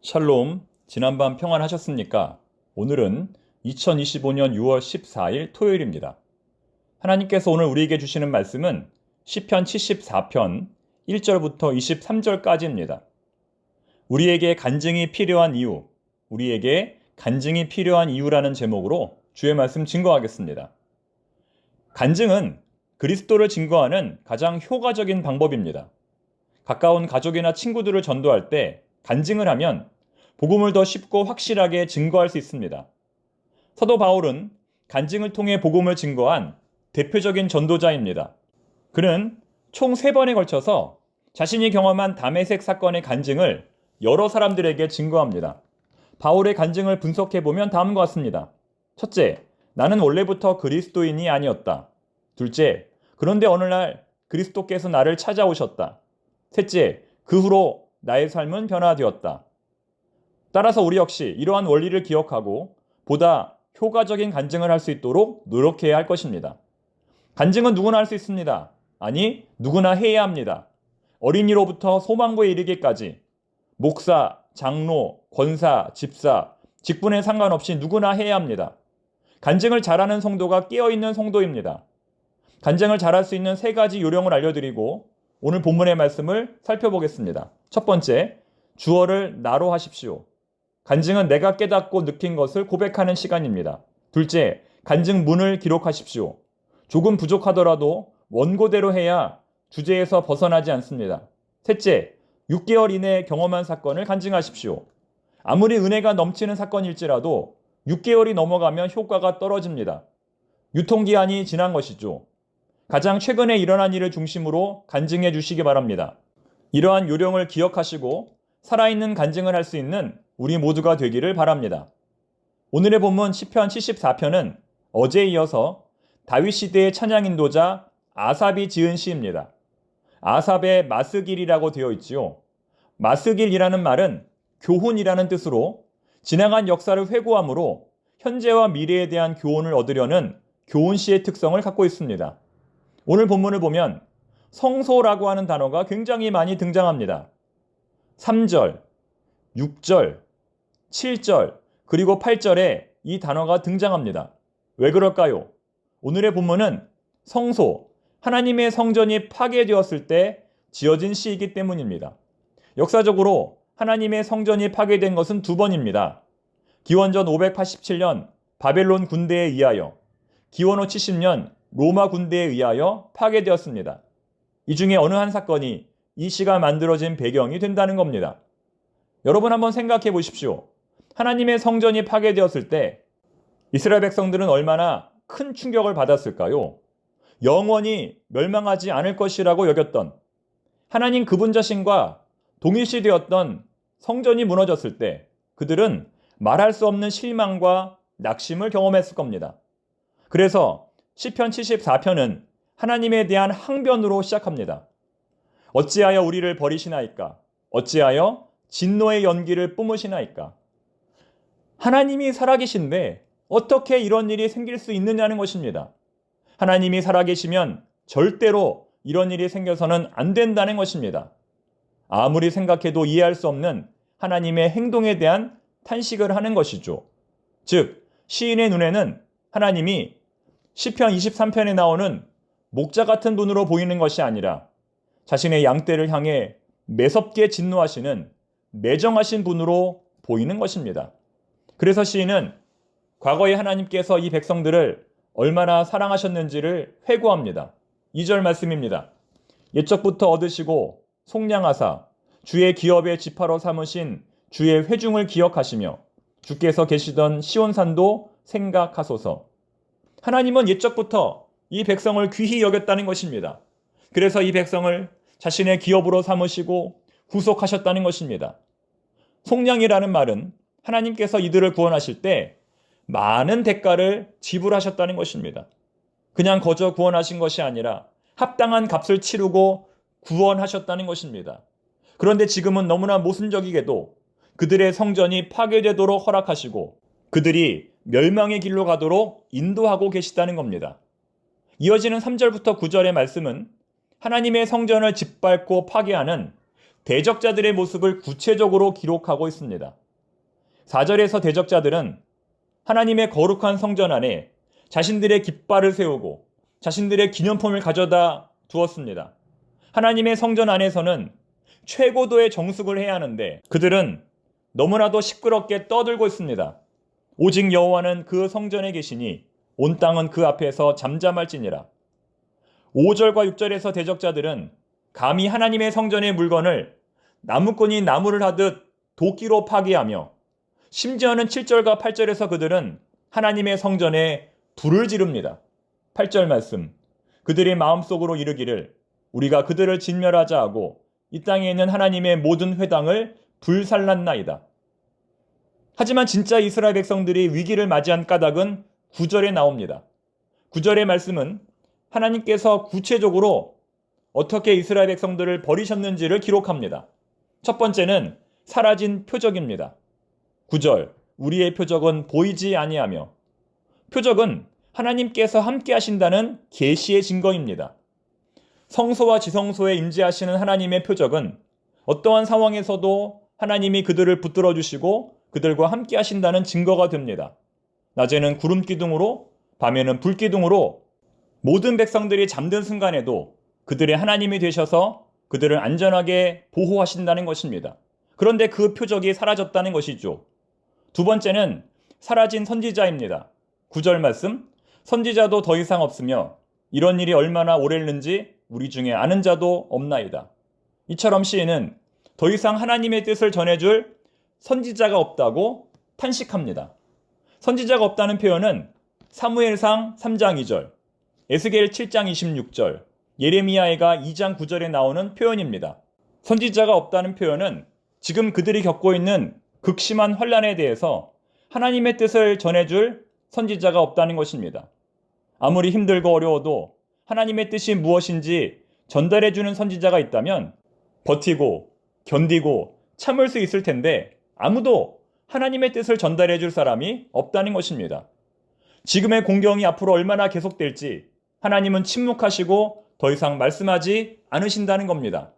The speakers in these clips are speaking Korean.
샬롬, 지난밤 평안하셨습니까? 오늘은 2025년 6월 14일 토요일입니다. 하나님께서 오늘 우리에게 주시는 말씀은 시편 74편 1절부터 23절까지입니다. 우리에게 간증이 필요한 이유, 우리에게 간증이 필요한 이유라는 제목으로 주의 말씀 증거하겠습니다. 간증은 그리스도를 증거하는 가장 효과적인 방법입니다. 가까운 가족이나 친구들을 전도할 때 간증을 하면 복음을 더 쉽고 확실하게 증거할 수 있습니다. 사도 바울은 간증을 통해 복음을 증거한 대표적인 전도자입니다. 그는 총 3번에 걸쳐서 자신이 경험한 다메섹 사건의 간증을 여러 사람들에게 증거합니다. 바울의 간증을 분석해보면 다음과 같습니다. 첫째, 나는 원래부터 그리스도인이 아니었다. 둘째, 그런데 어느 날 그리스도께서 나를 찾아오셨다. 셋째, 그 후로 나의 삶은 변화되었다. 따라서 우리 역시 이러한 원리를 기억하고 보다 효과적인 간증을 할 수 있도록 노력해야 할 것입니다. 간증은 누구나 할 수 있습니다. 아니, 누구나 해야 합니다. 어린이로부터 소망부에 이르기까지 목사, 장로, 권사, 집사, 직분에 상관없이 누구나 해야 합니다. 간증을 잘하는 성도가 깨어있는 성도입니다. 간증을 잘할 수 있는 3가지 요령을 알려드리고 오늘 본문의 말씀을 살펴보겠습니다. 첫 번째, 주어를 나로 하십시오. 간증은 내가 깨닫고 느낀 것을 고백하는 시간입니다. 둘째, 간증문을 기록하십시오. 조금 부족하더라도 원고대로 해야 주제에서 벗어나지 않습니다. 셋째, 6개월 이내에 경험한 사건을 간증하십시오. 아무리 은혜가 넘치는 사건일지라도 6개월이 넘어가면 효과가 떨어집니다. 유통기한이 지난 것이죠. 가장 최근에 일어난 일을 중심으로 간증해 주시기 바랍니다. 이러한 요령을 기억하시고 살아있는 간증을 할 수 있는 우리 모두가 되기를 바랍니다. 오늘의 본문 시편 74편은 어제에 이어서 다윗 시대의 찬양 인도자 아삽이 지은 시입니다. 아삽의 마스길이라고 되어 있지요. 마스길이라는 말은 교훈이라는 뜻으로 지나간 역사를 회고함으로 현재와 미래에 대한 교훈을 얻으려는 교훈시의 특성을 갖고 있습니다. 오늘 본문을 보면 성소라고 하는 단어가 굉장히 많이 등장합니다. 3절, 6절, 7절, 그리고 8절에 이 단어가 등장합니다. 왜 그럴까요? 오늘의 본문은 성소, 하나님의 성전이 파괴되었을 때 지어진 시이기 때문입니다. 역사적으로 하나님의 성전이 파괴된 것은 2번입니다. 기원전 587년 바벨론 군대에 의하여, 기원 후 70년 로마 군대에 의하여 파괴되었습니다. 이 중에 어느 한 사건이 이 시가 만들어진 배경이 된다는 겁니다. 여러분 한번 생각해 보십시오. 하나님의 성전이 파괴되었을 때 이스라엘 백성들은 얼마나 큰 충격을 받았을까요? 영원히 멸망하지 않을 것이라고 여겼던 하나님 그분 자신과 동일시되었던 성전이 무너졌을 때 그들은 말할 수 없는 실망과 낙심을 경험했을 겁니다. 그래서 시편 74편은 하나님에 대한 항변으로 시작합니다. 어찌하여 우리를 버리시나이까? 어찌하여 진노의 연기를 뿜으시나이까? 하나님이 살아계신데 어떻게 이런 일이 생길 수 있느냐는 것입니다. 하나님이 살아계시면 절대로 이런 일이 생겨서는 안 된다는 것입니다. 아무리 생각해도 이해할 수 없는 하나님의 행동에 대한 탄식을 하는 것이죠. 즉, 시인의 눈에는 하나님이 시편 23편에 나오는 목자 같은 분으로 보이는 것이 아니라 자신의 양떼를 향해 매섭게 진노하시는 매정하신 분으로 보이는 것입니다. 그래서 시인은 과거에 하나님께서 이 백성들을 얼마나 사랑하셨는지를 회고합니다. 2절 말씀입니다. 옛적부터 얻으시고 속량하사 주의 기업의 지파로 삼으신 주의 회중을 기억하시며 주께서 계시던 시온산도 생각하소서. 하나님은 옛적부터 이 백성을 귀히 여겼다는 것입니다. 그래서 이 백성을 자신의 기업으로 삼으시고 구속하셨다는 것입니다. 속량이라는 말은 하나님께서 이들을 구원하실 때 많은 대가를 지불하셨다는 것입니다. 그냥 거저 구원하신 것이 아니라 합당한 값을 치르고 구원하셨다는 것입니다. 그런데 지금은 너무나 모순적이게도 그들의 성전이 파괴되도록 허락하시고 그들이 멸망의 길로 가도록 인도하고 계시다는 겁니다. 이어지는 3절부터 9절의 말씀은 하나님의 성전을 짓밟고 파괴하는 대적자들의 모습을 구체적으로 기록하고 있습니다. 4절에서 대적자들은 하나님의 거룩한 성전 안에 자신들의 깃발을 세우고 자신들의 기념품을 가져다 두었습니다. 하나님의 성전 안에서는 최고도의 정숙을 해야 하는데 그들은 너무나도 시끄럽게 떠들고 있습니다. 오직 여호와는 그 성전에 계시니 온 땅은 그 앞에서 잠잠할지니라. 5절과 6절에서 대적자들은 감히 하나님의 성전의 물건을 나무꾼이 나무를 하듯 도끼로 파괴하며 심지어는 7절과 8절에서 그들은 하나님의 성전에 불을 지릅니다. 8절 말씀. 그들의 마음속으로 이르기를 우리가 그들을 진멸하자 하고 이 땅에 있는 하나님의 모든 회당을 불살랐나이다. 하지만 진짜 이스라엘 백성들이 위기를 맞이한 까닭은 9절에 나옵니다. 9절의 말씀은 하나님께서 구체적으로 어떻게 이스라엘 백성들을 버리셨는지를 기록합니다. 첫 번째는 사라진 표적입니다. 9절, 우리의 표적은 보이지 아니하며. 표적은 하나님께서 함께 하신다는 계시의 증거입니다. 성소와 지성소에 임재하시는 하나님의 표적은 어떠한 상황에서도 하나님이 그들을 붙들어 주시고 그들과 함께 하신다는 증거가 됩니다. 낮에는 구름 기둥으로, 밤에는 불 기둥으로 모든 백성들이 잠든 순간에도 그들의 하나님이 되셔서 그들을 안전하게 보호하신다는 것입니다. 그런데 그 표적이 사라졌다는 것이죠. 두 번째는 사라진 선지자입니다. 9절 말씀, 선지자도 더 이상 없으며 이런 일이 얼마나 오래는지 우리 중에 아는 자도 없나이다. 이처럼 시인은 더 이상 하나님의 뜻을 전해줄 선지자가 없다고 탄식합니다. 선지자가 없다는 표현은 사무엘상 3장 2절, 에스겔 7장 26절, 예레미야가 2장 9절에 나오는 표현입니다. 선지자가 없다는 표현은 지금 그들이 겪고 있는 극심한 환난에 대해서 하나님의 뜻을 전해줄 선지자가 없다는 것입니다. 아무리 힘들고 어려워도 하나님의 뜻이 무엇인지 전달해주는 선지자가 있다면 버티고 견디고 참을 수 있을 텐데 아무도 하나님의 뜻을 전달해줄 사람이 없다는 것입니다. 지금의 공경이 앞으로 얼마나 계속될지 하나님은 침묵하시고 더 이상 말씀하지 않으신다는 겁니다.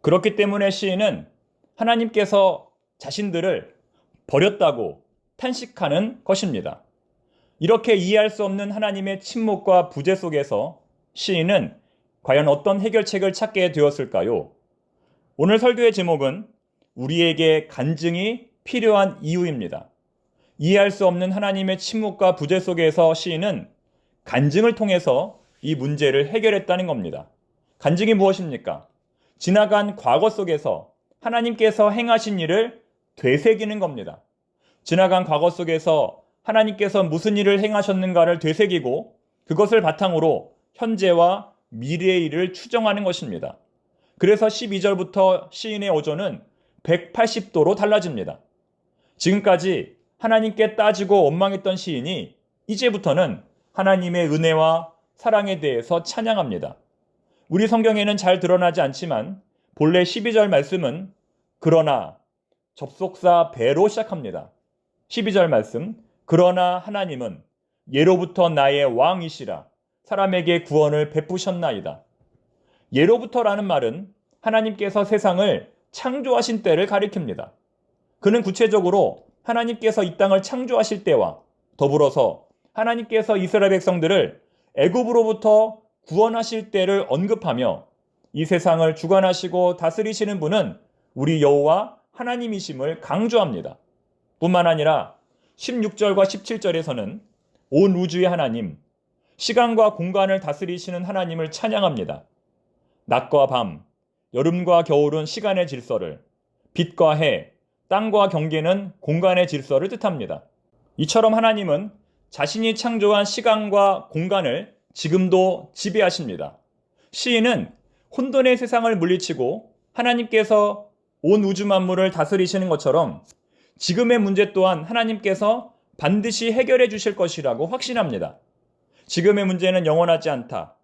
그렇기 때문에 시인은 하나님께서 자신들을 버렸다고 탄식하는 것입니다. 이렇게 이해할 수 없는 하나님의 침묵과 부재 속에서 시인은 과연 어떤 해결책을 찾게 되었을까요? 오늘 설교의 제목은 우리에게 간증이 필요한 이유입니다. 이해할 수 없는 하나님의 침묵과 부재 속에서 시인은 간증을 통해서 이 문제를 해결했다는 겁니다. 간증이 무엇입니까? 지나간 과거 속에서 하나님께서 행하신 일을 되새기는 겁니다. 지나간 과거 속에서 하나님께서 무슨 일을 행하셨는가를 되새기고 그것을 바탕으로 현재와 미래의 일을 추정하는 것입니다. 그래서 12절부터 시인의 어조는 180도로 달라집니다. 지금까지 하나님께 따지고 원망했던 시인이 이제부터는 하나님의 은혜와 사랑에 대해서 찬양합니다. 우리 성경에는 잘 드러나지 않지만 본래 12절 말씀은 그러나 접속사 배로 시작합니다. 12절 말씀, 그러나 하나님은 예로부터 나의 왕이시라 사람에게 구원을 베푸셨나이다. 예로부터라는 말은 하나님께서 세상을 창조하신 때를 가리킵니다. 그는 구체적으로 하나님께서 이 땅을 창조하실 때와 더불어서 하나님께서 이스라엘 백성들을 애굽으로부터 구원하실 때를 언급하며 이 세상을 주관하시고 다스리시는 분은 우리 여호와 하나님이심을 강조합니다. 뿐만 아니라 16절과 17절에서는 온 우주의 하나님, 시간과 공간을 다스리시는 하나님을 찬양합니다. 낮과 밤, 여름과 겨울은 시간의 질서를, 빛과 해, 땅과 경계는 공간의 질서를 뜻합니다. 이처럼 하나님은 자신이 창조한 시간과 공간을 지금도 지배하십니다. 시인은 혼돈의 세상을 물리치고 하나님께서 온 우주 만물을 다스리시는 것처럼 지금의 문제 또한 하나님께서 반드시 해결해 주실 것이라고 확신합니다. 지금의 문제는 영원하지 않다.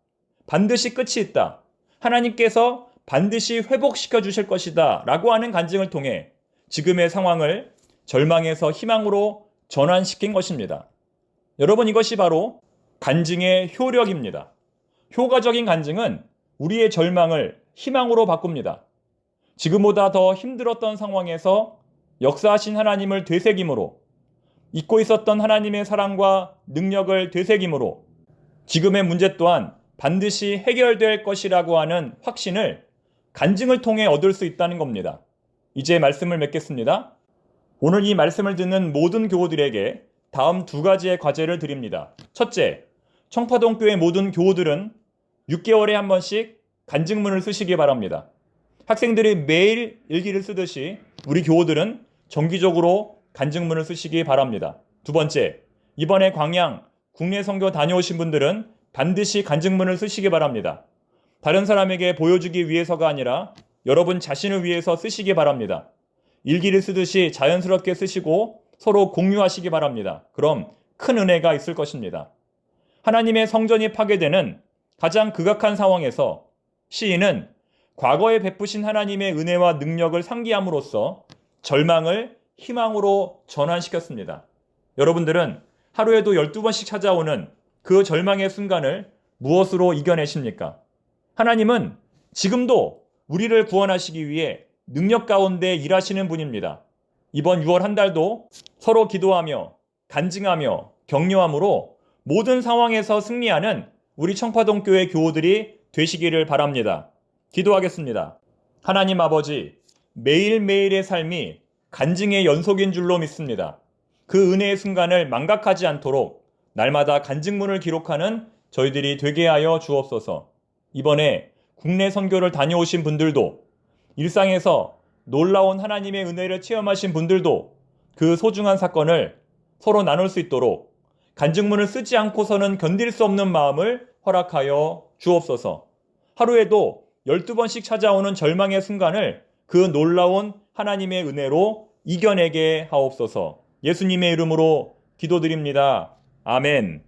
반드시 끝이 있다. 하나님께서 반드시 회복시켜 주실 것이다 라고 하는 간증을 통해 지금의 상황을 절망에서 희망으로 전환시킨 것입니다. 여러분, 이것이 바로 간증의 효력입니다. 효과적인 간증은 우리의 절망을 희망으로 바꿉니다. 지금보다 더 힘들었던 상황에서 역사하신 하나님을 되새김으로, 잊고 있었던 하나님의 사랑과 능력을 되새김으로 지금의 문제 또한 반드시 해결될 것이라고 하는 확신을 간증을 통해 얻을 수 있다는 겁니다. 이제 말씀을 맺겠습니다. 오늘 이 말씀을 듣는 모든 교우들에게 다음 두 가지의 과제를 드립니다. 첫째, 청파동교회 모든 교우들은 6개월에 한 번씩 간증문을 쓰시기 바랍니다. 학생들이 매일 일기를 쓰듯이 우리 교우들은 정기적으로 간증문을 쓰시기 바랍니다. 두 번째, 이번에 광양 국내 선교 다녀오신 분들은 반드시 간증문을 쓰시기 바랍니다. 다른 사람에게 보여주기 위해서가 아니라 여러분 자신을 위해서 쓰시기 바랍니다. 일기를 쓰듯이 자연스럽게 쓰시고 서로 공유하시기 바랍니다. 그럼 큰 은혜가 있을 것입니다. 하나님의 성전이 파괴되는 가장 극악한 상황에서 시인은 과거에 베푸신 하나님의 은혜와 능력을 상기함으로써 절망을 희망으로 전환시켰습니다. 여러분들은 하루에도 12번씩 찾아오는 그 절망의 순간을 무엇으로 이겨내십니까? 하나님은 지금도 우리를 구원하시기 위해 능력 가운데 일하시는 분입니다. 이번 6월 한 달도 서로 기도하며 간증하며 격려함으로 모든 상황에서 승리하는 우리 청파동교회 교우들이 되시기를 바랍니다. 기도하겠습니다. 하나님 아버지, 매일매일의 삶이 간증의 연속인 줄로 믿습니다. 그 은혜의 순간을 망각하지 않도록 날마다 간증문을 기록하는 저희들이 되게 하여 주옵소서. 이번에 국내 선교를 다녀오신 분들도, 일상에서 놀라운 하나님의 은혜를 체험하신 분들도 그 소중한 사건을 서로 나눌 수 있도록 간증문을 쓰지 않고서는 견딜 수 없는 마음을 허락하여 주옵소서. 하루에도 12번씩 찾아오는 절망의 순간을 그 놀라운 하나님의 은혜로 이겨내게 하옵소서. 예수님의 이름으로 기도드립니다. 아멘.